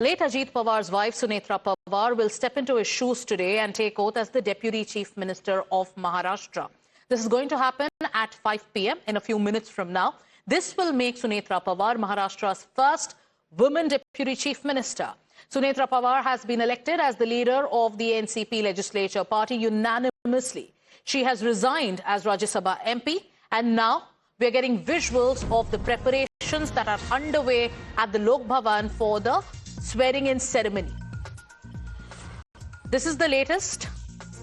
Late Ajit Pawar's wife, Sunetra Pawar, will step into his shoes today and take oath as the Deputy Chief Minister of Maharashtra. This is going to happen at 5 p.m. in a few minutes from now. This will make Sunetra Pawar Maharashtra's first woman Deputy Chief Minister. Sunetra Pawar has been elected as the leader of the NCP legislature party unanimously. She has resigned as Rajya Sabha MP, and now we are getting visuals of the preparations that are underway at the Lok Bhavan for the swearing-in ceremony. This is the latest.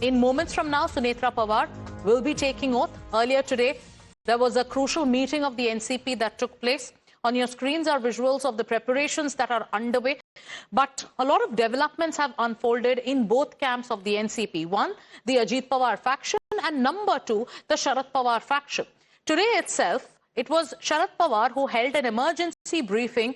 In moments from now, Sunetra Pawar will be taking oath. Earlier today, there was a crucial meeting of the NCP that took place. On your screens are visuals of the preparations that are underway. But a lot of developments have unfolded in both camps of the NCP. One, the Ajit Pawar faction, and number two, the Sharad Pawar faction. Today itself, it was Sharad Pawar who held an emergency briefing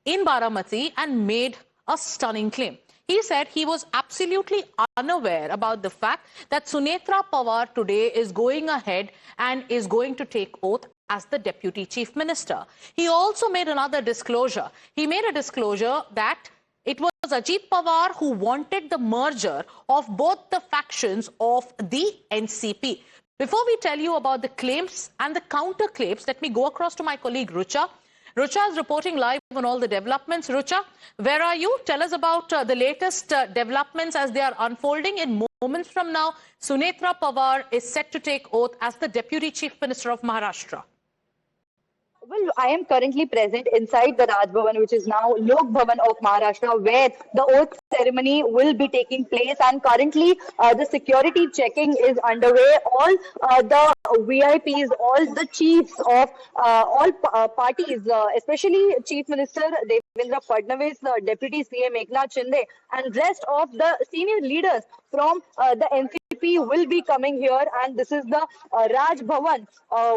in Baramati and made a stunning claim. He said he was absolutely unaware about the fact that Sunetra Pawar today is going ahead and is going to take oath as the Deputy Chief Minister. He also made another disclosure. He made a disclosure that it was Ajit Pawar who wanted the merger of both the factions of the NCP. Before we tell you about the claims and the counter claims, let me go across to my colleague Rucha. Rucha is reporting live on all the developments. Rucha, where are you? Tell us about the latest developments as they are unfolding. In moments from now, Sunetra Pawar is set to take oath as the Deputy Chief Minister of Maharashtra. Well, I am currently present inside the Raj Bhavan, which is now Lok Bhavan of Maharashtra, where the oath ceremony will be taking place. And currently, the security checking is underway. All the VIPs, all the chiefs of all parties, especially Chief Minister Devendra Fadnavis, Deputy CM Eknath Shinde, and rest of the senior leaders from the NCP will be coming here. And this is the Raj Bhavan,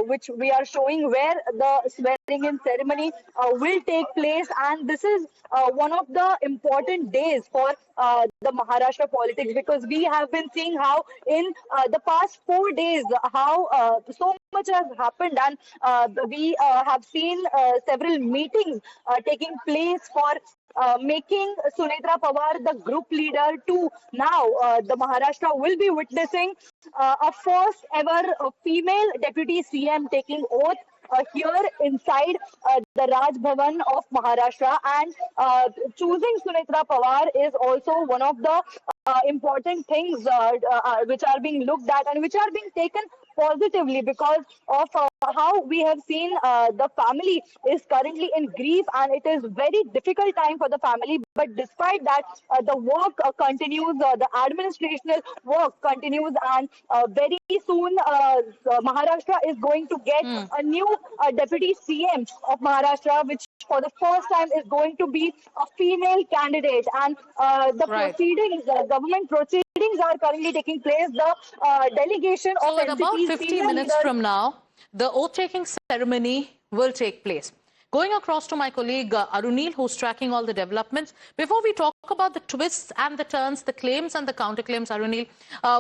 which we are showing, where the swearing-in ceremony will take place. And this is one of the important days for the Maharashtra politics, because we have been seeing how in the past 4 days how so much has happened, and we have seen several meetings taking place for making Sunetra Pawar the group leader. To now the Maharashtra will be witnessing a first ever female deputy CM taking oath here inside the Raj Bhavan of Maharashtra. And choosing Sunetra Pawar is also one of the important things which are being looked at and which are being taken positively, because of how we have seen the family is currently in grief, and it is very difficult time for the family. But despite that, the work continues, the administrative work continues, and very soon Maharashtra is going to get a new deputy CM of Maharashtra, which for the first time is going to be a female candidate. And the proceedings, government proceedings are currently taking place. The delegation of in about 15 minutes from now, the oath-taking ceremony will take place. Going across to my colleague Arunil, who's tracking all the developments. Before we talk about the twists and the turns, the claims and the counterclaims, Arunil,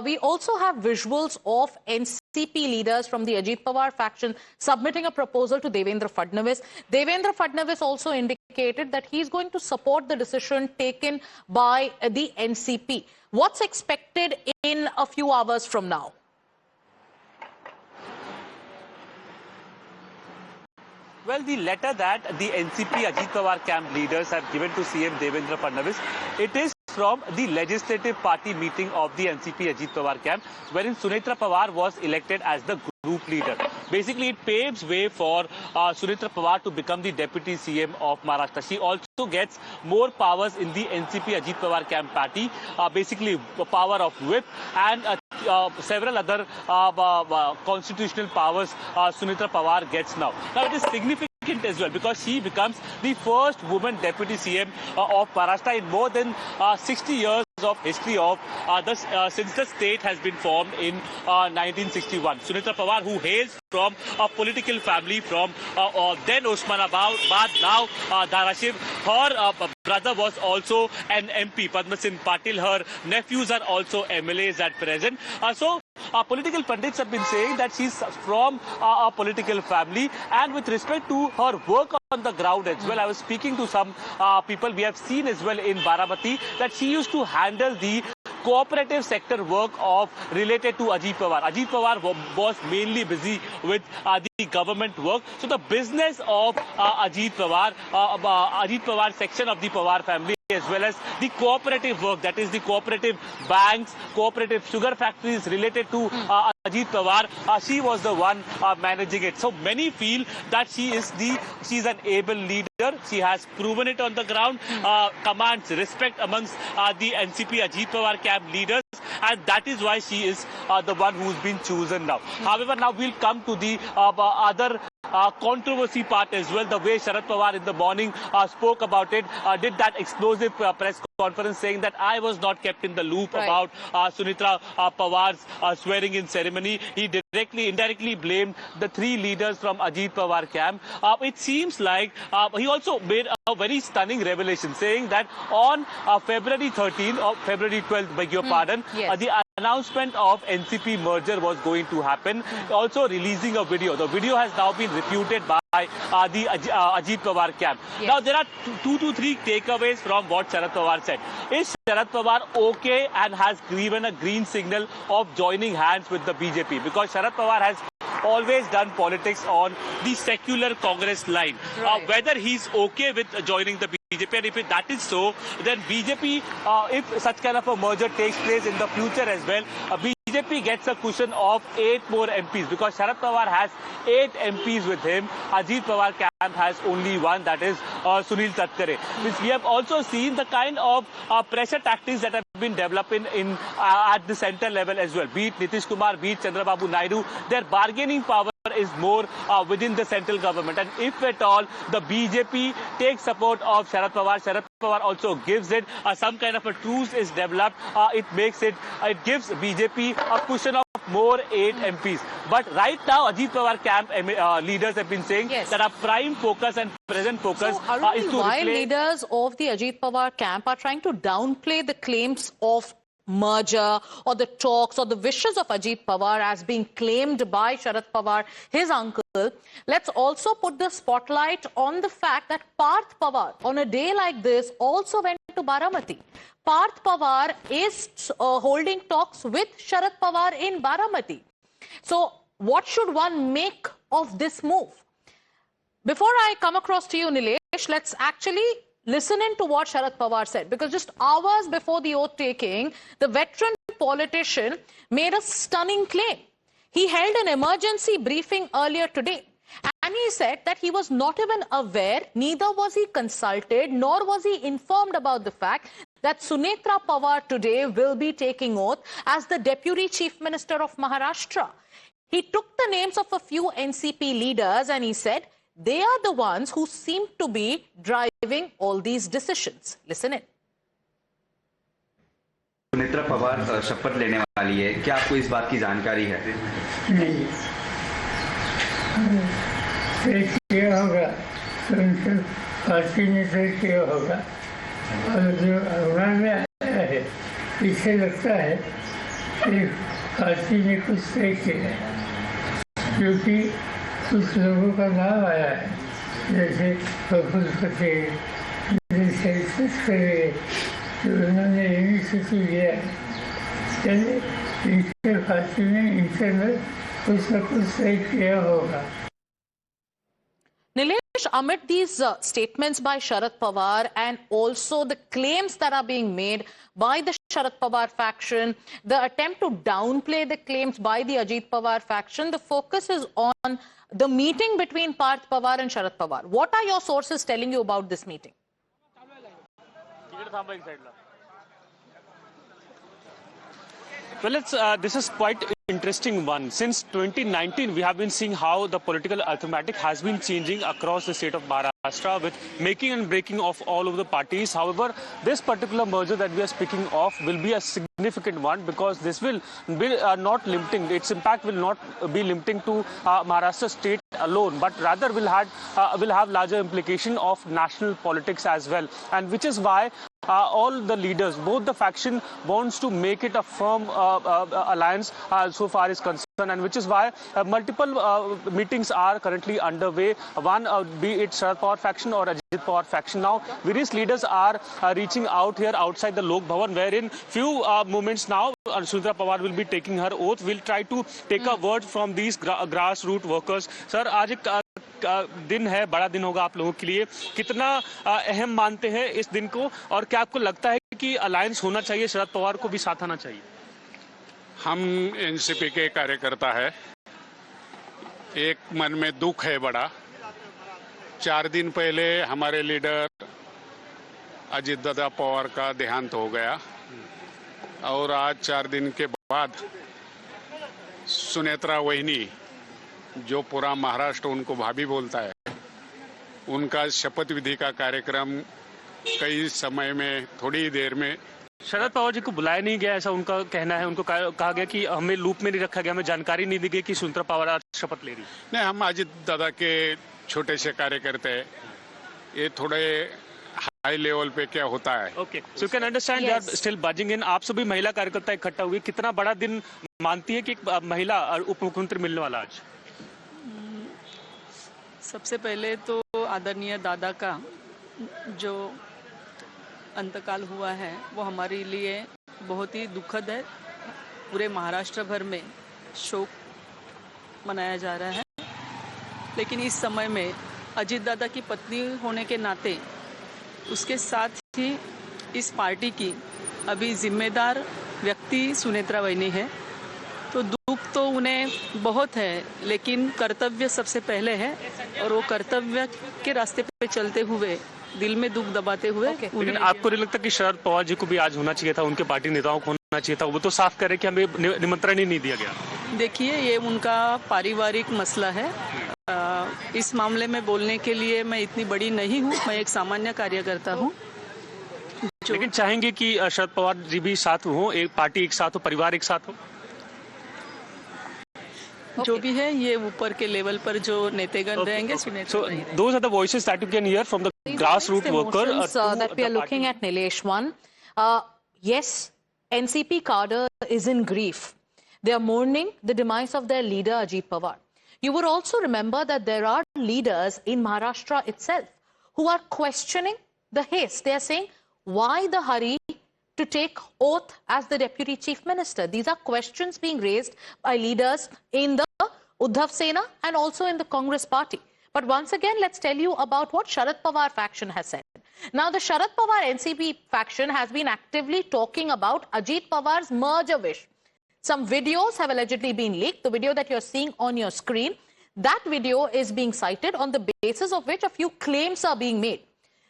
we also have visuals of NCP leaders from the Ajit Pawar faction submitting a proposal to Devendra Fadnavis. Devendra Fadnavis also indicated that he's going to support the decision taken by the NCP. What's expected in a few hours from now? Well, the letter that the NCP Ajit Pawar camp leaders have given to CM Devendra Fadnavis, it is from the legislative party meeting of the NCP Ajit Pawar camp, wherein Sunetra Pawar was elected as the group leader. Basically, it paves way for Sunetra Pawar to become the deputy CM of Maharashtra. She also gets more powers in the NCP Ajit Pawar camp party, basically power of whip and several other constitutional powers Sunetra Pawar gets now. Now, it is significant as well, because she becomes the first woman deputy CM of Maharashtra in more than 60 years of history of since the state has been formed in 1961. Sunetra Pawar, who hails from a political family from then Osmanabad, now Dharashiv. Her brother was also an MP, Padma Singh Patil. Her nephews are also MLAs at present. So political pundits have been saying that she's from a political family, and with respect to her work on the ground as well. I was speaking to some people we have seen as well in Baramati that she used to handle the cooperative sector work of related to Ajit Pawar. Ajit Pawar was mainly busy with the government work. So the business of Ajit Pawar section of the Pawar family, as well as the cooperative work, that is the cooperative banks, cooperative sugar factories related to Ajit Pawar, she was the one managing it. So many feel that she's an able leader. She has proven it on the ground, commands respect amongst the NCP Ajit Pawar camp leaders, and that is why she is the one who's been chosen now. However, now we'll come to the other controversy part as well. The way Sharad Pawar in the morning spoke about it, did that explosive press conference saying that I was not kept in the loop about Sunetra Pawar's swearing-in ceremony. He indirectly blamed the three leaders from Ajit Pawar camp. It seems like he also made a very stunning revelation, saying that on February 13th or February 12th, beg your pardon, the announcement of NCP merger was going to happen, also releasing a video. The video has now been refuted by the Ajit Pawar camp. Now, there are two to three takeaways from what Sharad Pawar said. Is Sharad Pawar okay and has given a green signal of joining hands with the BJP? Because Sharad Pawar has always done politics on the secular Congress line. Whether he's okay with joining the BJP, and if that is so, then BJP, if such kind of a merger takes place in the future as well, BJP gets a cushion of 8 more MPs, because Sharad Pawar has 8 MPs with him. Ajit Pawar camp has only one, that is Sunil Tatkare. We have also seen the kind of pressure tactics that have been developing at the center level as well. Be it Nitish Kumar, be it Chandrababu Naidu, their bargaining power is more within the central government. And if at all the BJP takes support of Sharad Pawar also gives it some kind of a truce is developed, it gives BJP a cushion of more 8 MPs. But right now, Ajit Pawar camp leaders have been saying that our prime focus and present focus is to why leaders of the Ajit Pawar camp are trying to downplay the claims of merger or the talks or the wishes of Ajit Pawar as being claimed by Sharad Pawar, his uncle. Let's also put the spotlight on the fact that Parth Pawar, on a day like this, also went to Baramati. Parth Pawar is holding talks with Sharad Pawar in Baramati. So what should one make of this move? Before I come across to you, Nilesh, let's actually listen in to what Sharad Pawar said, because just hours before the oath taking, the veteran politician made a stunning claim. He held an emergency briefing earlier today, and he said that he was not even aware, neither was he consulted, nor was he informed about the fact that Sunetra Pawar today will be taking oath as the Deputy Chief Minister of Maharashtra. He took the names of a few NCP leaders and he said they are the ones who seem to be driving all these decisions. Listen in. Sunetra Pawar शपथ लेने वाली है, क्या आपको इस बात की जानकारी है? नहीं, किया होगा तो उनसे पार्टी ने तय किया होगा, और जो अखबार में आया है इससे लगता है कि पार्टी ने कुछ तय किया है, क्योंकि कुछ लोगों का नाम आया है, जैसे प्रफुल्ल पटेल, जैसे तस्करे, जो उन्होंने इनिशिएटिव लिया है, चलिए इनके पार्टी ने इंटरनल कुछ न कुछ तय किया होगा. Nilesh, amid these statements by Sharad Pawar and also the claims that are being made by the Sharad Pawar faction, the attempt to downplay the claims by the Ajit Pawar faction, the focus is on the meeting between Parth Pawar and Sharad Pawar. What are your sources telling you about this meeting? Well, this is quite interesting one. Since 2019, we have been seeing how the political arithmetic has been changing across the state of Maharashtra with making and breaking of all of the parties. However, this particular merger that we are speaking of will be a significant one, because this will be not limiting, its impact will not be limiting to Maharashtra state alone, but rather will have larger implication of national politics as well. And which is why all the leaders, both the faction wants to make it a firm alliance so far is concerned, and which is why multiple meetings are currently underway. One, be it Sharad Pawar faction or Ajit Pawar faction. Now, various leaders are reaching out here outside the Lok Bhavan, wherein few moments now, Sunetra Pawar will be taking her oath. We'll try to take a word from these grassroots workers. Sir, आज एक दिन है, बड़ा दिन होगा आप लोगों के लिए, कितना अहम मानते हैं इस दिन को, और क्या आपको लगता है कि अलायंस होना चाहिए, शरद पवार को भी साथ आना चाहिए? हम एनसीपी के कार्यकर्ता है, एक मन में दुख है बड़ा। 4 दिन पहले हमारे लीडर अजित दादा पवार का देहांत हो गया, और आज 4 दिन के बाद सुनेत्रा वहिनी, जो पूरा महाराष्ट्र उनको भाभी बोलता है, उनका शपथ विधि का कार्यक्रम कई समय में, थोड़ी देर में। शरद पवार जी को बुलाया नहीं गया, ऐसा उनका कहना है। उनको कहा गया कि हमें लूप में नहीं रखा गया, हमें जानकारी नहीं दी गई कि सुनेत्रा पवार आज शपथ ले रही। नहीं, हम अजित दादा के छोटे से कार्यकर्ता है, ये थोड़े हाई लेवल पे क्या होता है। Okay, so you can understand they are still buzzing in. आप सभी महिला कार्यकर्ता इकट्ठा हुए, कितना बड़ा दिन मानती है कि एक महिला उप मुख्यमंत्री मिलने वाला आज? सबसे पहले तो आदरणीय दादा का जो अंतकाल हुआ है वो हमारे लिए बहुत ही दुखद है। पूरे महाराष्ट्र भर में शोक मनाया जा रहा है, लेकिन इस समय में अजीत दादा की पत्नी होने के नाते उसके साथ ही इस पार्टी की अभी जिम्मेदार व्यक्ति सुनेत्रा वहिनी है, तो दुख तो उन्हें बहुत है, लेकिन कर्तव्य सबसे पहले है, और वो कर्तव्य के रास्ते पे चलते हुए दिल में दुख दबाते हुए लेकिन आपको नहीं लगता कि शरद पवार जी को भी आज होना चाहिए था, उनके पार्टी नेताओं को होना चाहिए था? वो तो साफ करे कि हमें निमंत्रण ही नहीं दिया गया। देखिए, ये उनका पारिवारिक मसला है। इस मामले में बोलने के लिए मैं इतनी बड़ी नहीं हूँ, मैं एक सामान्य कार्यकर्ता हूँ। लेकिन चाहेंगे कि शरद पवार जी भी साथ हो, एक पार्टी एक साथ हो, परिवार एक साथ हो? जो भी है ये ऊपर के लेवल पर जो नेतागण रहेंगे। So those are the voices that you can hear from the grassroots worker that we are looking at, Nilesh. One, yes, NCP cadre is in grief. They are mourning the demise of their leader Ajit Pawar. You would also remember that there are leaders in Maharashtra itself who are questioning the haste. They are saying, why the hurry to take oath as the Deputy Chief Minister? These are questions being raised by leaders in the Uddhav Sena and also in the Congress party. But once again, let's tell you about what Sharad Pawar faction has said. Now, the Sharad Pawar NCP faction has been actively talking about Ajit Pawar's merger wish. Some videos have allegedly been leaked. The video that you're seeing on your screen, that video is being cited on the basis of which a few claims are being made.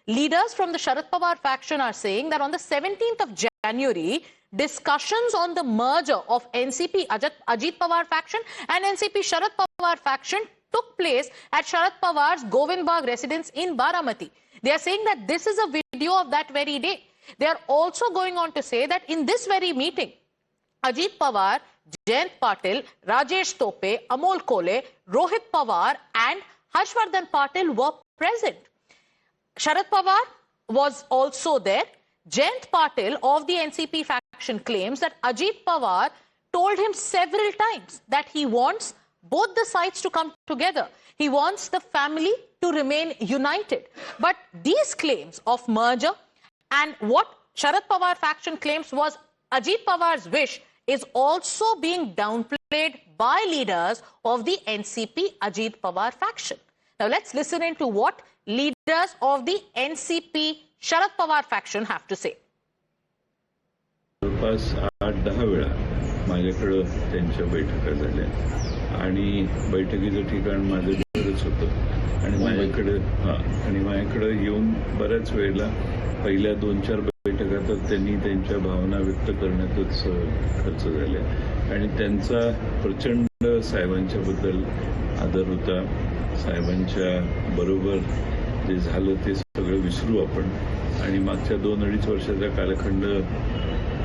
Leaders from the Sharad Pawar faction are saying that on the 17th of January, discussions on the merger of NCP Ajit Pawar faction and NCP Sharad Pawar faction took place at Sharad Pawar's Govindbagh residence in Baramati. They are saying that this is a video of that very day. They are also going on to say that in this very meeting, Ajit Pawar, Jayant Patil, Rajesh Tope, Amol Kole, Rohit Pawar and Harshvardhan Patil were present. Sharad Pawar was also there. Jayant Patil of the NCP faction claims that Ajit Pawar told him several times that he wants both the sides to come together. He wants the family to remain united. But these claims of merger and what Sharad Pawar faction claims was Ajit Pawar's wish is also being downplayed by leaders of the NCP Ajit Pawar faction. Now let's listen into what leaders of the NCP Sharad Pawar faction have to say. जवळपास 8-10 वेळा माझ्याकडे त्यांच्या बैठका झाल्या आणि बैठकीचं ठिकाण माझं घरच होतं आणि माझ्याकडे येऊन बऱ्याच वेळेला पहिल्या 2-4 बैठका तर त्यांनी त्यांच्या भावना व्यक्त करण्यातच खर्च झाल्या आणि त्यांचा प्रचंड साहेबांच्याबद्दल आदर होता. साहेबांच्या बरोबर जे झालं ते सगळं विसरू आपण आणि मागच्या 2-2.5 वर्षाचा कालखंड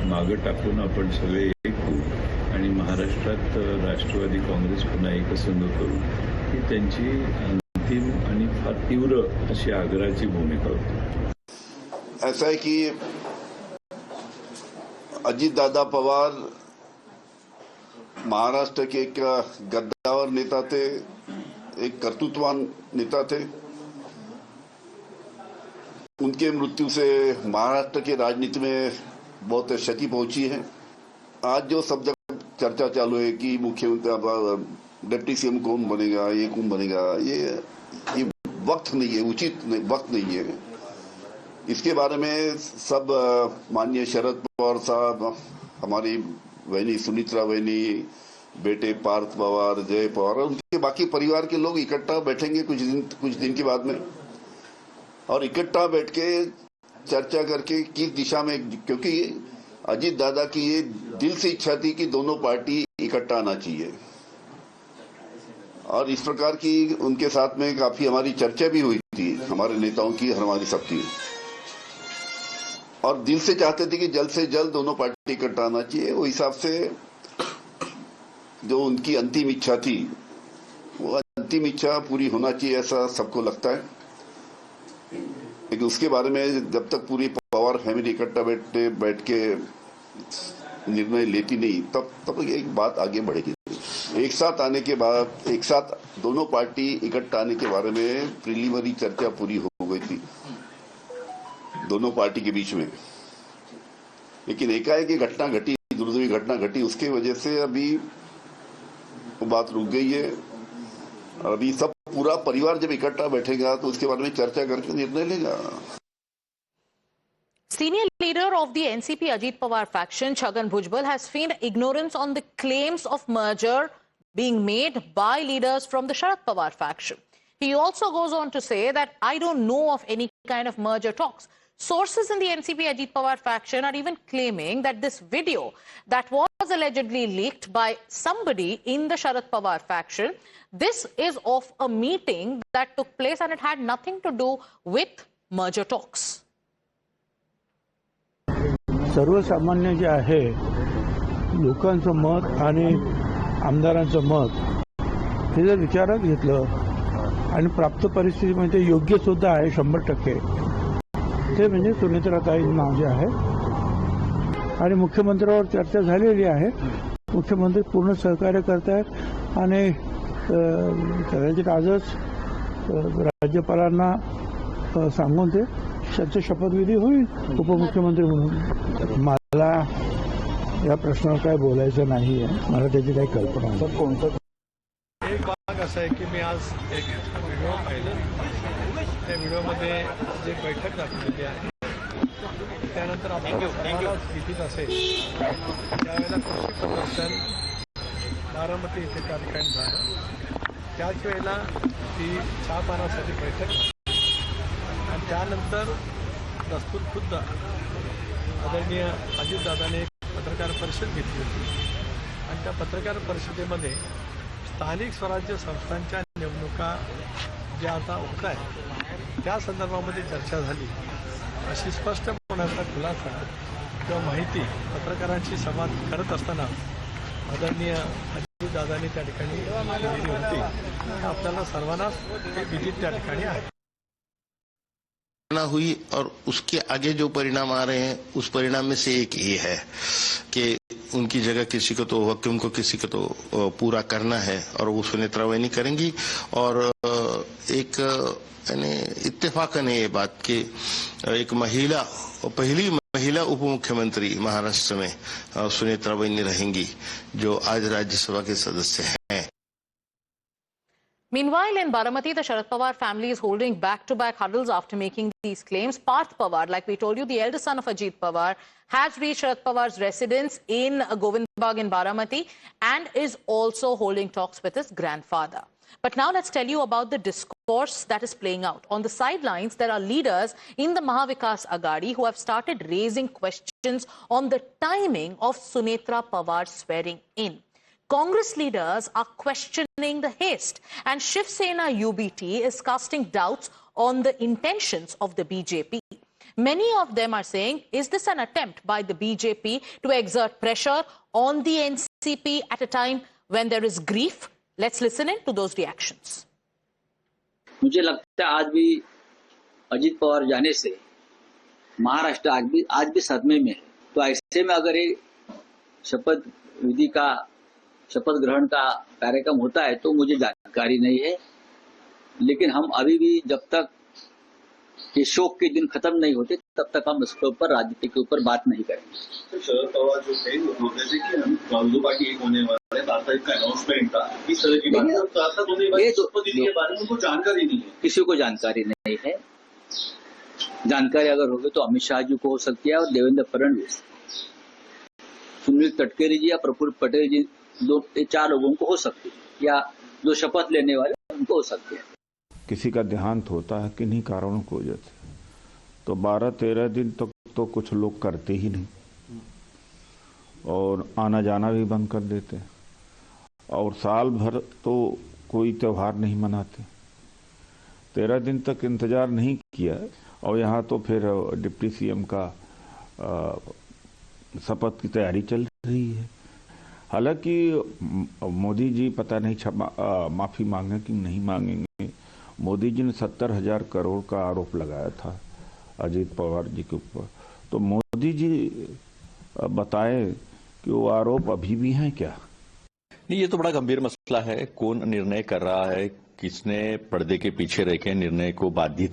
मागे टाकून आपण सगळे एक होऊ आणि महाराष्ट्रात राष्ट्रवादी काँग्रेस पुन्हा एकसंघ करू ही त्यांची अंतिम आणि फार तीव्र अशी आग्रहाची भूमिका होती. ऐसा है कि अजीत दादा पवार महाराष्ट्र के एक गद्दावर नेता थे, एक कर्तृत्ववान नेता थे। उनके मृत्यु से महाराष्ट्र के राजनीति में बहुत क्षति पहुंची है। आज जो सब जगह चर्चा चालू है कि मुख्यमंत्री डिप्टी सीएम कौन बनेगा, ये कौन बनेगा, ये वक्त नहीं है, उचित वक्त नहीं है। इसके बारे में सब माननीय शरद पवार साहब, हमारी बहनी सुनित्रा बहनी, बेटे पार्थ पवार, जय पवार, उनके बाकी परिवार के लोग इकट्ठा बैठेंगे कुछ दिन के बाद में, और इकट्ठा बैठ के चर्चा करके किस दिशा में, क्योंकि अजीत दादा की ये दिल से इच्छा थी कि दोनों पार्टी इकट्ठा आना चाहिए, और इस प्रकार की उनके साथ में काफी हमारी चर्चा भी हुई थी, हमारे नेताओं की, हमारी सबकी, और दिल से चाहते थे कि जल्द से जल्द दोनों पार्टी इकट्ठा आना चाहिए। वो हिसाब से जो उनकी अंतिम इच्छा थी, वो अंतिम इच्छा पूरी होना चाहिए ऐसा सबको लगता है। लेकिन उसके बारे में जब तक पूरी पवार फैमिली इकट्ठा बैठ के निर्णय लेती नहीं, तब एक बात आगे बढ़ेगी। एक साथ आने के बाद, एक साथ दोनों पार्टी इकट्ठा आने के बारे में प्रिलिमिनरी चर्चा पूरी हो गई थी दोनों पार्टी के बीच में, लेकिन एकाएक घटना घटी, दुर्दैवी घटना घटी, उसके वजह से अभी वो बात रुक गई है। और अभी सब पूरा परिवार जब इकट्ठा बैठेगा तो उसके बारे में चर्चा करके निर्णय लेगा। Senior leader of the NCP Ajit Pawar faction, Chhagan Bhujbal, has feigned ignorance on the claims of merger being made by leaders from the Sharad Pawar faction. He also goes on to say that I don't know of any kind of merger talks. Sources in the NCP Ajit Pawar faction are even claiming that this video that was allegedly leaked by somebody in the Sharad Pawar faction, this is of a meeting that took place and it had nothing to do with merger talks. सर्वसामान्य जे आहे, लोकांचं मत आणि आमदारांचं मत हे जर विचारात घेतलं आणि प्राप्त परिस्थितीमध्ये योग्य सुद्धा आहे 100%, ते म्हणजे सुनेत्राताई नाव जे आहे, आणि मुख्यमंत्र्यावर चर्चा झालेली आहे। मुख्यमंत्री पूर्ण सहकार्य करतायत आणि कदाचित आजच राज्यपालांना सांगून ते त्यांची शपथविधी होईल उपमुख्यमंत्री म्हणून। मला या प्रश्नावर काय बोलायचं नाही आहे, मला त्याची काही कल्पना नाही। कोणतं एक भाग असा आहे की मी आज एक व्हिडिओ पाहिला, त्या व्हिडिओमध्ये जे बैठक दाखवलेली आहे, त्यानंतर आपल्याला स्थितीत असेल त्यावेळेला कृषी प्रदर्शन बारामती इथे त्या ठिकाणी झालं, त्याच वेळेला ती चहापानासाठी बैठक, आणि त्यानंतर दस्तूर खुद्द आदरणीय अजितदादाने एक पत्रकार परिषद घेतली होती, आणि त्या पत्रकार परिषदेमध्ये स्थानिक स्वराज्य संस्थांच्या निवडणुका ज्या आता होत आहेत त्या संदर्भामध्ये चर्चा झाली, अशी स्पष्ट होण्याचा खुलासा किंवा माहिती पत्रकारांशी संवाद करत असताना आदरणीय अजितदादांनी त्या ठिकाणी दिली होती। आपल्याला सर्वांनाच हे विदित त्या ठिकाणी आहे। हुई और उसके आगे जो परिणाम आ रहे हैं, उस परिणाम में से एक ये है कि उनकी जगह किसी को तो वकीम को किसी को तो पूरा करना है, और वो सुनेत्रा वैनी करेंगी। और एक यानी इत्तेफाकन है ये बात कि एक महिला, पहली महिला उप मुख्यमंत्री महाराष्ट्र में सुनेत्रा वैनी रहेंगी, जो आज राज्यसभा के सदस्य हैं। Meanwhile, in Baramati, the Sharad Pawar family is holding back-to-back huddles after making these claims. Parth Pawar, like we told you, the eldest son of Ajit Pawar, has reached Sharad Pawar's residence in Govindbagh in Baramati and is also holding talks with his grandfather. But now let's tell you about the discourse that is playing out. On the sidelines, there are leaders in the Maha Aghadi who have started raising questions on the timing of Sunetra Pawar's swearing in. Congress leaders are questioning the haste, and Shiv Sena UBT is casting doubts on the intentions of the BJP. Many of them are saying, is this an attempt by the BJP to exert pressure on the NCP at a time when there is grief? Let's listen in to those reactions. मुझे लगता है आज भी अजीत पवार जाने से महाराष्ट्र आज भी सदमे में है। तो ऐसे में अगर ये शपथ ग्रहण का कार्यक्रम होता है तो मुझे जानकारी नहीं है, लेकिन हम अभी भी जब तक ये शोक के दिन खत्म नहीं होते तब तक हम इसके ऊपर, राजनीति के ऊपर बात नहीं करेंगे। शरद पवार जो थे वो बोलते थे कि हम दो पार्टी एक होने वाले हैं, का अनाउंसमेंट था, इस तरह की बात के बारे में उनको जानकारी नहीं है, किसी को जानकारी नहीं है। जानकारी अगर होगी तो अमित शाह जी को हो सकती है और देवेंद्र फडणवीस, सुनील तटकरे जी या प्रफुल्ल पटेल जी, ये 4 लोगों को हो सकती है, या जो शपथ लेने वाले उनको हो सकती है। किसी का देहांत होता है किन्हीं कारणों की वजह से, तो 12-13 दिन तक तो कुछ लोग करते ही नहीं और आना जाना भी बंद कर देते हैं, और साल भर तो कोई त्योहार नहीं मनाते। 13 दिन तक इंतजार नहीं किया, और यहाँ तो फिर डिप्टी सीएम का शपथ की तैयारी चल रही है। हालांकि मोदी जी पता नहीं माफी मांगे कि नहीं मांगेंगे। मोदी जी ने 70,000 करोड़ का आरोप लगाया था अजीत पवार जी के ऊपर, तो मोदी जी बताए कि वो आरोप अभी भी हैं क्या? नहीं, ये तो बड़ा गंभीर मसला है। कौन निर्णय कर रहा है, किसने पर्दे के पीछे रह के निर्णय को बाध्य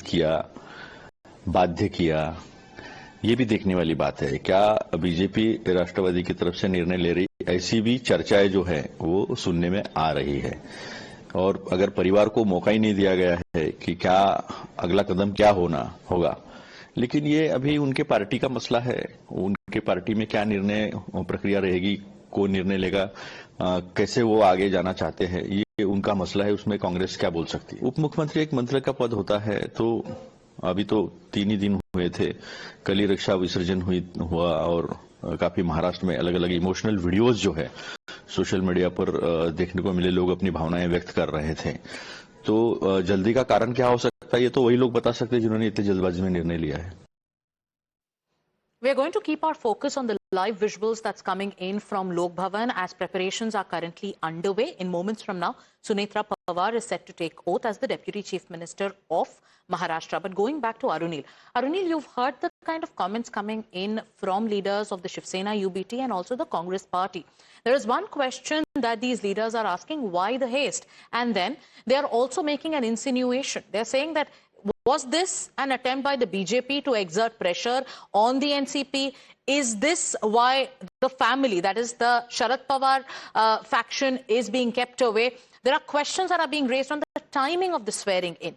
किया, ये भी देखने वाली बात है। क्या बीजेपी राष्ट्रवादी की तरफ से निर्णय ले रही, ऐसी भी चर्चाएं जो है वो सुनने में आ रही है। और अगर परिवार को मौका ही नहीं दिया गया है कि क्या अगला कदम क्या होगा, लेकिन ये अभी उनके पार्टी का मसला है। उनके पार्टी में क्या निर्णय प्रक्रिया रहेगी, कौन निर्णय लेगा, कैसे वो आगे जाना चाहते हैं, ये उनका मसला है। उसमें कांग्रेस क्या बोल सकती है? उप मुख्यमंत्री एक मंत्री का पद होता है, तो अभी तो 3 ही दिन हुए थे, कल ही रक्षा विसर्जन हुआ और काफी महाराष्ट्र में अलग अलग इमोशनल वीडियोस जो है सोशल मीडिया पर देखने को मिले, लोग अपनी भावनाएं व्यक्त कर रहे थे। तो जल्दी का कारण क्या हो सकता है, ये तो वही लोग बता सकते हैं जिन्होंने इतनी जल्दबाजी में निर्णय लिया है। We are going to keep our focus on the live visuals that's coming in from Lok Bhavan as preparations are currently underway. In moments from now, Sunetra Pawar is set to take oath as the Deputy Chief Minister of Maharashtra. But going back to Arunil. Arunil, you've heard the kind of comments coming in from leaders of the Shiv Sena, UBT and also the Congress party. There is one question that these leaders are asking, why the haste? And then they are also making an insinuation. They're saying that was this an attempt by the BJP to exert pressure on the NCP? Is this why the family, that is the Sharad Pawar faction, is being kept away? There are questions that are being raised on the timing of the swearing in.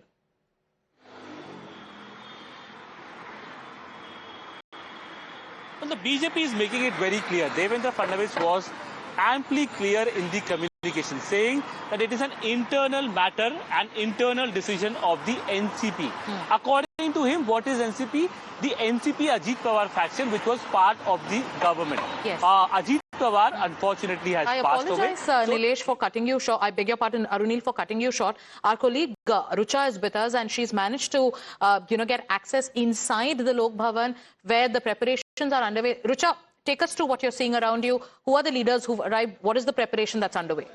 Well, the BJP is making it very clear. Devendra Fadnavis was amply clear in the communication, saying that it is an internal matter, an internal decision of the NCP. According to him, what is NCP? The NCP Ajit Pawar faction, which was part of the government. Yes. Ajit Pawar, unfortunately, has passed away. I apologize, Nilesh, for cutting you short. I beg your pardon, Arunil, for cutting you short. Our colleague Rucha is with us, and she's managed to, get access inside the Lok Bhavan, where the preparations are underway. Rucha, take us to what you're seeing around you. Who are the leaders who've arrived? What is the preparation that's underway?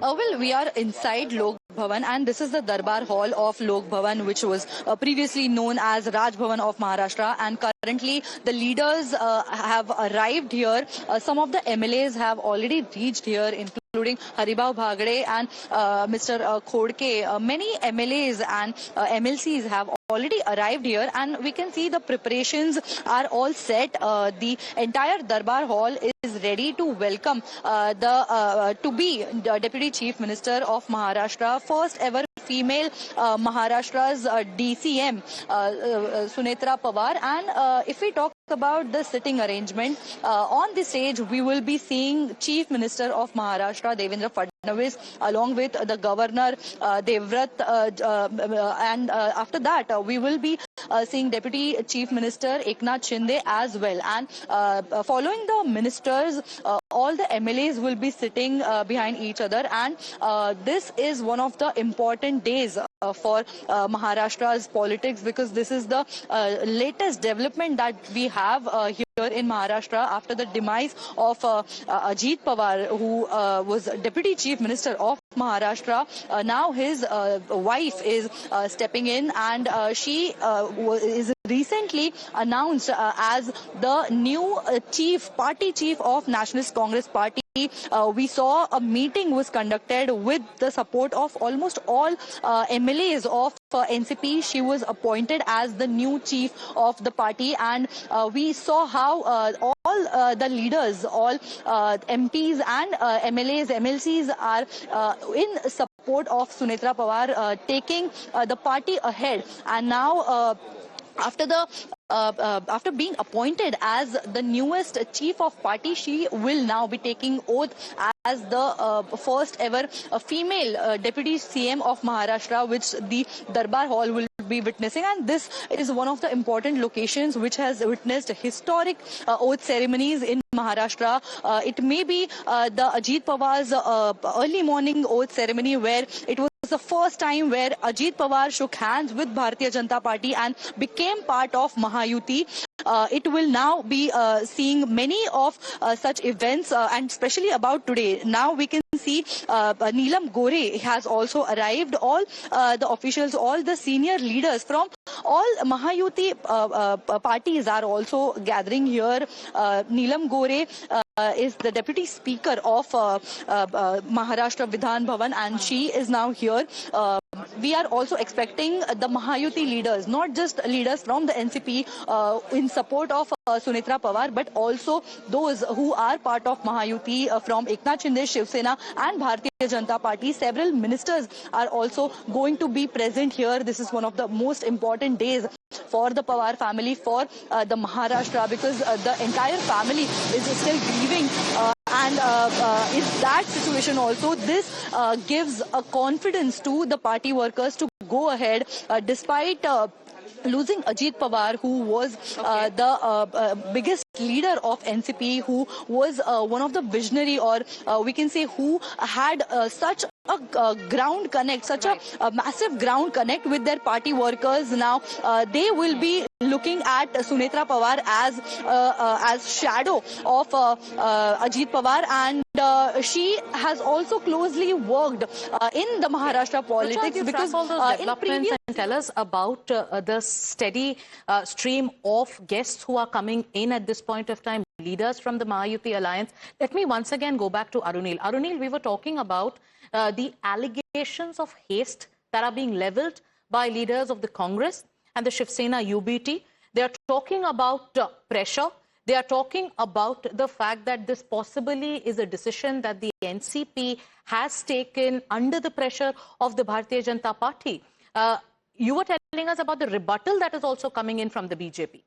Well, we are inside Lok Bhavan, and this is the Darbar Hall of Lok Bhavan, which was previously known as Raj Bhavan of Maharashtra. And currently, the leaders have arrived here. Some of the MLAs have already reached here, including Haribhau Bhagade and Mr. Khodke. Many MLAs and MLCs have already arrived here, and we can see the preparations are all set. The entire Darbar Hall is ready to welcome to be the Deputy Chief Minister of Maharashtra, first ever female Maharashtra's DCM, Sunetra Pawar. And if we talk about the sitting arrangement, on the stage we will be seeing Chief Minister of Maharashtra, Devendra Fadnavis, along with the Governor Devrat, and after that we will be seeing Deputy Chief Minister Eknath Shinde as well. And following the ministers, all the MLAs will be sitting behind each other, and this is one of the important days for Maharashtra's politics, because this is the latest development that we have here in Maharashtra after the demise of Ajit Pawar, who was Deputy Chief Minister of Maharashtra. Now his wife is stepping in, and she is recently announced as the new party chief of Nationalist Congress Party. We saw a meeting was conducted with the support of almost all MLAs of NCP. She was appointed as the new chief of the party, and we saw how all the leaders, all MPs and MLAs, MLCs are in support of Sunetra Pawar, taking the party ahead. And now after being appointed as the newest chief of party, she will now be taking oath as the first ever female deputy CM of Maharashtra, which the Darbar Hall will be witnessing. And this is one of the important locations which has witnessed historic oath ceremonies in Maharashtra. It may be the Ajit Pawar's early morning oath ceremony, where it was the first time where Ajit Pawar shook hands with Bharatiya Janata Party and became part of Mahayuti. It will now be seeing many of such events, and especially about today. Now we can see Neelam Gore has also arrived. All the officials, all the senior leaders from all Mahayuti parties are also gathering here. Neelam Gore is the deputy speaker of Maharashtra Vidhan Bhavan, and she is now here. We are also expecting the Mahayuti leaders, not just leaders from the NCP in support of Sunetra Pawar, but also those who are part of Mahayuti from Eknath Shinde, Shiv Sena and Bharatiya Janata Party. Several ministers are also going to be present here. This is one of the most important days for the Pawar family, for the Maharashtra, because the entire family is still grieving. And in that situation also, this gives a confidence to the party workers to go ahead despite losing Ajit Pawar, who was the biggest leader of NCP, who was one of the visionary, or we can say who had such a ground connect, such a massive ground connect with their party workers. Now they will be looking at Sunetra Pawar as shadow of Ajit Pawar, and she has also closely worked in the Maharashtra politics, because all those developments and tell us about the steady stream of guests who are coming in at this point of time, leaders from the Mahayuti alliance. Let me once again go back to Arunil. Arunil, we were talking about the allegations of haste that are being leveled by leaders of the Congress and the Shiv Sena UBT. They are talking about pressure. They are talking about the fact that this possibly is a decision that the NCP has taken under the pressure of the Bharatiya Janata Party. You were telling us about the rebuttal that is also coming in from the BJP.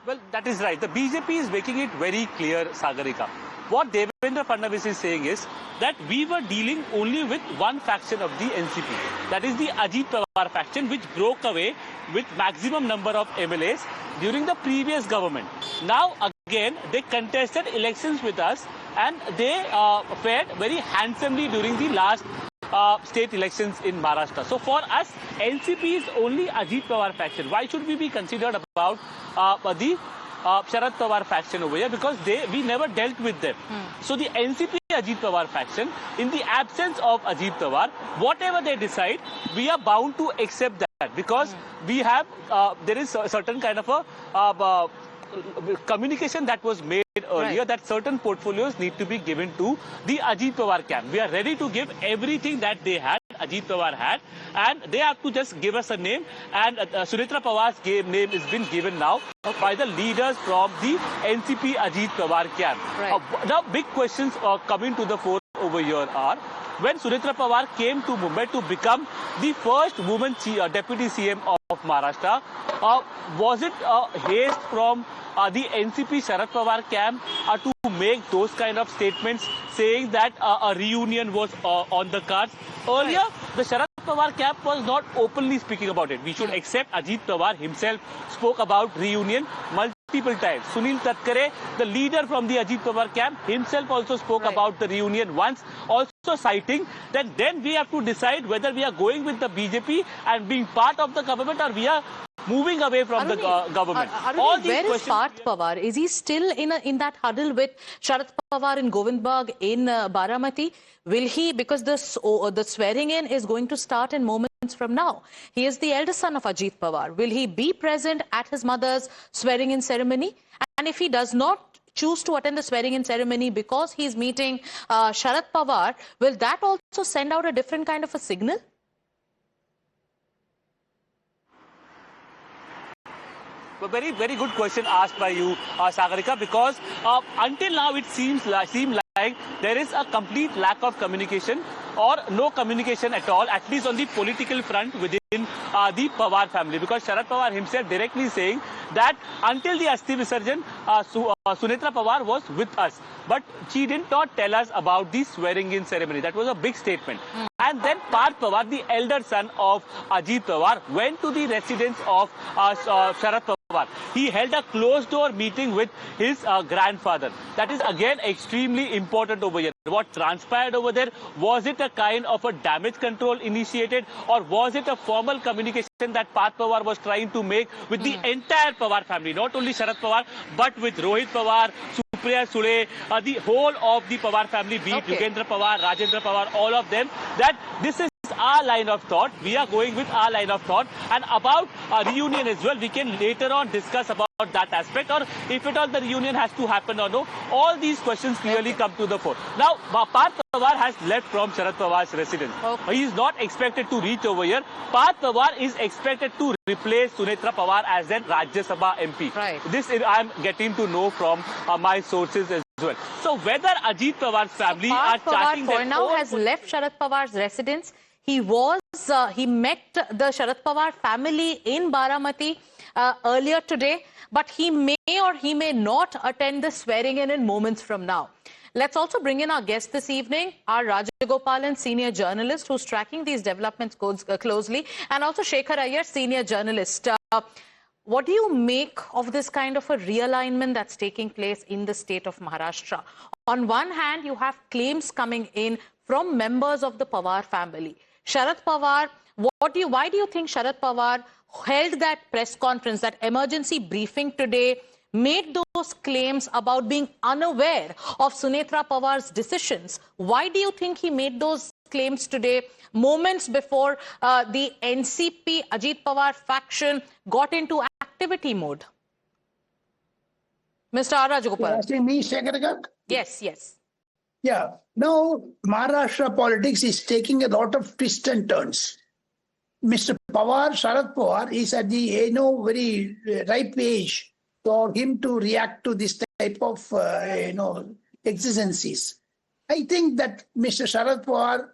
Well, that is right. The BJP is making it very clear, Sagarika. What Devendra Fadnavis is saying is that we were dealing only with one faction of the NCP. That is the Ajit Pawar faction, which broke away with maximum number of MLAs during the previous government. Now, again, they contested elections with us, and they fared very handsomely during the last state elections in Maharashtra. So for us, NCP is only Ajit Pawar faction. Why should we be considered about the Sharad Pawar faction over here? Because we never dealt with them. So the NCP Ajit Pawar faction, in the absence of Ajit Pawar, whatever they decide, we are bound to accept that, because we have there is a certain kind of a communication that was made earlier, that certain portfolios need to be given to the Ajit Pawar camp. We are ready to give everything that they had, Ajit Pawar had, and they have to just give us a name, and Sunetra Pawar's name has been given now by the leaders from the NCP Ajit Pawar camp. Now, big questions coming to the fore over here are, when Sunetra Pawar came to Mumbai to become the first woman deputy CM of Maharashtra, was it haste from the NCP Sharad Pawar camp to make those kind of statements saying that a reunion was on the cards? Earlier, the Sharad Pawar camp was not openly speaking about it. We should accept Ajit Pawar himself spoke about reunion multiple times. Sunil Tatkare, the leader from the Ajit Pawar camp, himself also spoke about the reunion once, also citing that then we have to decide whether we are going with the BJP and being part of the government or we are moving away from the government. Where is Parth Pawar? Is he still in that huddle with Sharad Pawar in Govindbagh in Baramati? Will he, because the swearing in is going to start in moments from now. He is the eldest son of Ajit Pawar. Will he be present at his mother's swearing in ceremony? And if he does not choose to attend the swearing in ceremony because he is meeting Sharad Pawar, will that also send out a different kind of a signal? A very, very good question asked by you, Sagarika, because until now it seemed like there is a complete lack of communication or no communication at all, at least on the political front within the Pawar family. Because Sharad Pawar himself directly saying that until the Asthi Visarjan, Sunetra Pawar was with us. But she did not tell us about the swearing in ceremony. That was a big statement. And then Parth Pawar, the elder son of Ajit Pawar, went to the residence of Sharad Pawar. He held a closed-door meeting with his grandfather. That is again extremely important over here. What transpired over there, was it a kind of a damage control initiated or was it a formal communication that Parth Pawar was trying to make with the entire Pawar family, not only Sharad Pawar but with Rohit Pawar, Supriya Sule, the whole of the Pawar family, be it Yugendra Pawar, Rajendra Pawar, all of them, that this is our line of thought. We are going with our line of thought, and about reunion as well, we can later on discuss about that aspect, or if at all the reunion has to happen or no. All these questions clearly come to the fore. Now, Parth Pawar has left from Sharad Pawar's residence. He is not expected to reach over here. Parth Pawar is expected to replace Sunetra Pawar as their Rajya Sabha MP. This I am getting to know from my sources as well. So whether Ajit Pawar's family are charting for now has left Sharad Pawar's residence. He met the Sharad Pawar family in Baramati earlier today, but he may or he may not attend the swearing in moments from now. Let's also bring in our guest this evening, our Rajagopalan, senior journalist who's tracking these developments closely, and also Shekhar Iyer, senior journalist. What do you make of this kind of a realignment that's taking place in the state of Maharashtra? On one hand, you have claims coming in from members of the Pawar family. Sharad Pawar, why do you think Sharad Pawar held that press conference, that emergency briefing today, made those claims about being unaware of Sunetra Pawar's decisions? Why do you think he made those claims today, moments before the NCP Ajit Pawar faction got into activity mode? Mr. Rajagopalan. You're asking me, Shekhar? Yes, yes. Yeah. Now, Maharashtra politics is taking a lot of twists and turns. Mr. Pawar, Sharad Pawar, is at the very ripe age for him to react to this type of exigencies. I think that Mr. Sharad Pawar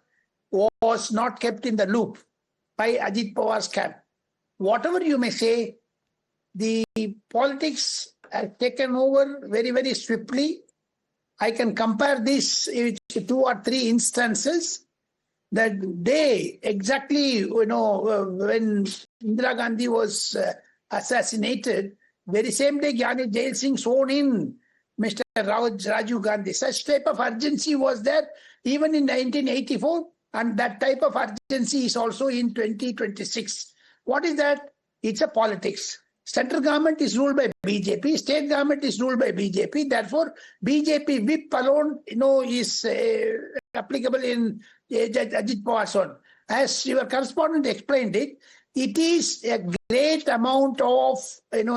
was not kept in the loop by Ajit Pawar's camp. Whatever you may say, the politics has taken over very, very swiftly. I can compare this with 2 or 3 instances. That day, exactly, when Indira Gandhi was assassinated, very same day, Gyani Jail Singh sworn in Mr. Rajiv Gandhi. Such type of urgency was there even in 1984, and that type of urgency is also in 2026. What is that? It's a politics. Central government is ruled by BJP, state government is ruled by BJP. Therefore, BJP whip alone, is applicable in Ajit Pawar's one. As your correspondent explained it, it is a great amount of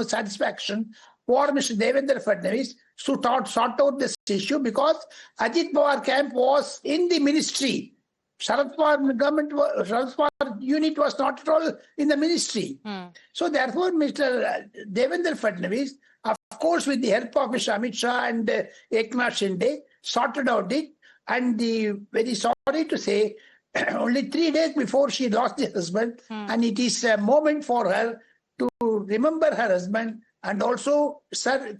satisfaction for Mr. Devendra Fadnavis to sort out this issue, because Ajit Pawar camp was in the ministry. Sharad Pawar unit was not at all in the ministry. So therefore, Mr. Devendra Fadnavis, of course, with the help of Mr. Amit Shah and Eknath Shinde, sorted out it. And very sorry to say, only 3 days before she lost her husband, and it is a moment for her to remember her husband and also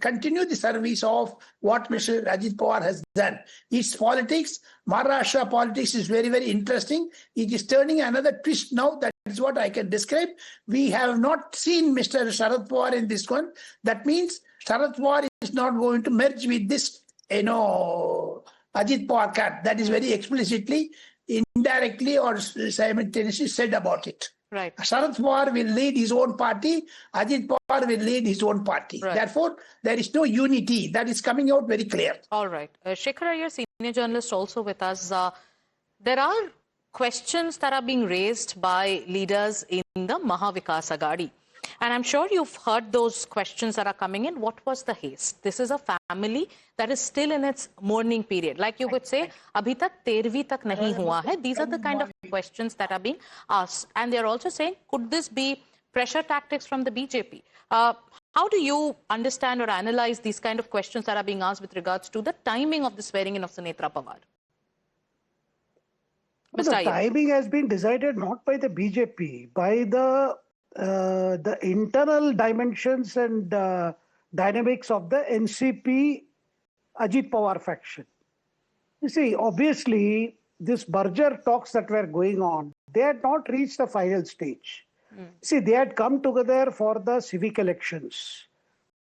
continue the service of what Mr. Ajit Pawar has done. It's politics. Maharashtra politics is very, very interesting. It is turning another twist now. That is what I can describe. We have not seen Mr. Sharad Pawar in this one. That means Sharad Pawar is not going to merge with this, Ajit Pawar camp. That is very explicitly, indirectly or simultaneously said about it. Right. Sharad Pawar will lead his own party. Ajit Pawar will lead his own party. Right. Therefore, there is no unity. That is coming out very clear. All right. Shekhar Iyer, senior journalist, also with us. There are questions that are being raised by leaders in the Maha Vikas Aghadi. And I'm sure you've heard those questions that are coming in. What was the haste? This is a family that is still in its mourning period. Like you would say, abhi tak 13वीं tak nahi hua hai. These are the kind of questions that are being asked. And they're also saying, could this be pressure tactics from the BJP? How do you understand or analyze these kind of questions that are being asked with regards to the timing of the swearing in of Sunetra Pawar? The timing has been decided not by the BJP, by the internal dimensions and dynamics of the NCP Ajit Pawar faction. You see, obviously, this merger talks that were going on, they had not reached the final stage. See, they had come together for the civic elections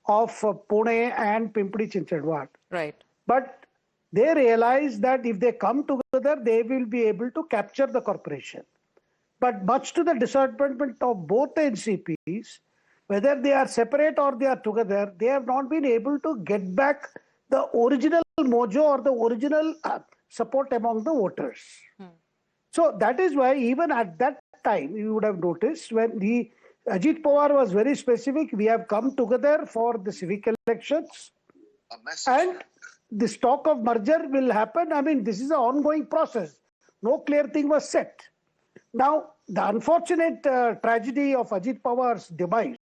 of Pune and Pimpri Chinchadwad. Right. But they realized that if they come together, they will be able to capture the corporation. But much to the disappointment of both the NCPs, whether they are separate or they are together, they have not been able to get back the original mojo or the original support among the voters. So that is why even at that time, you would have noticed when the Ajit Pawar was very specific, we have come together for the civic elections and this talk of merger will happen. I mean, this is an ongoing process. No clear thing was set. Now, the unfortunate tragedy of Ajit Pawar's demise.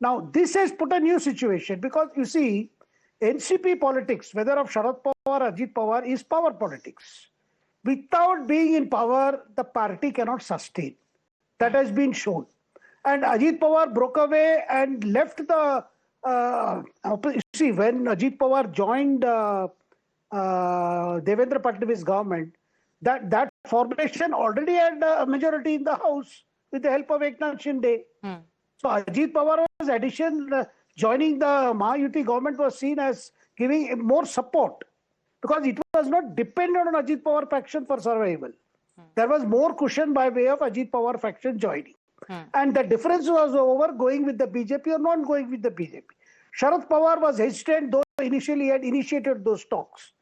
Now, this has put a new situation because you see, NCP politics, whether of Sharad Pawar or Ajit Pawar, is power politics. Without being in power, the party cannot sustain. That has been shown. And Ajit Pawar broke away and left the... see, when Ajit Pawar joined Devendra Fadnavis government, that formation already had a majority in the House with the help of Eknath Shinde. So Ajit Pawar's addition, joining the Maha Yuti government was seen as giving more support because it was not dependent on Ajit Pawar faction for survival. There was more cushion by way of Ajit Pawar faction joining. And the difference was over going with the BJP or not going with the BJP. Sharad Pawar was hesitant, though initially he had initiated those talks.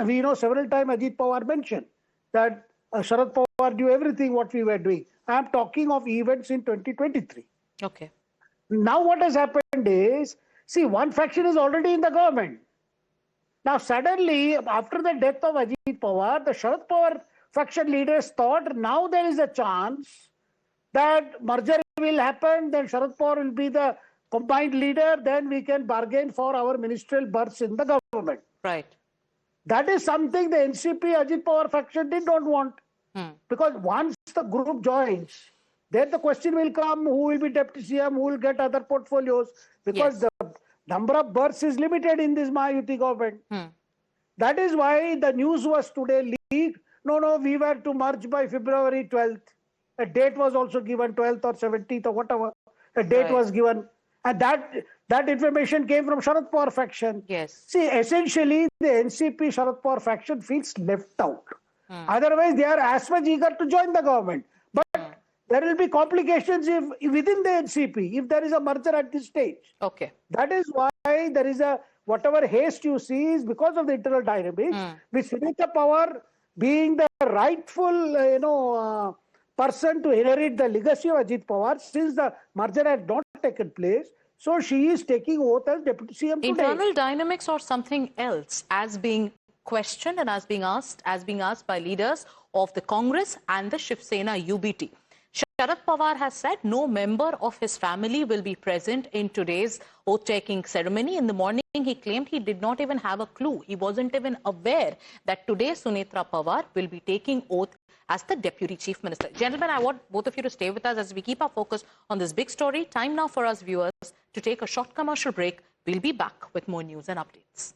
We know several times Ajit Pawar mentioned that Sharad Pawar knew everything what we were doing. I am talking of events in 2023. Okay. Now what has happened is, see, one faction is already in the government. Now suddenly, after the death of Ajit Pawar, the Sharad Pawar faction leaders thought now there is a chance that merger will happen, then Sharad Pawar will be the combined leader, then we can bargain for our ministerial berths in the government. Right. That is something the NCP Ajit Pawar faction did not want. Because once the group joins, then the question will come, who will be deputy CM, who will get other portfolios, because the number of berths is limited in this Maha Yuti government. That is why the news was today leaked. No, we were to merge by February 12th. A date was also given, 12th or 17th or whatever. A date was given. And that information came from Sharad Pawar faction. Yes. See, essentially, the NCP Sharad Pawar faction feels left out. Otherwise, they are as much eager to join the government. But there will be complications within the NCP if there is a merger at this stage. Okay. That is why there is whatever haste you see is because of the internal dynamics. With Sunetra Pawar being the rightful, person to inherit the legacy of Ajit Pawar since the merger had not taken place. So she is taking oath as Deputy CM today. Internal dynamics or something else as being questioned and as being asked by leaders of the Congress and the Shiv Sena UBT. Sharad Pawar has said no member of his family will be present in today's oath-taking ceremony. In the morning, he claimed he did not even have a clue. He wasn't even aware that today Sunetra Pawar will be taking oath as the Deputy Chief Minister. Gentlemen, I want both of you to stay with us as we keep our focus on this big story. Time now for us viewers to take a short commercial break. We'll be back with more news and updates.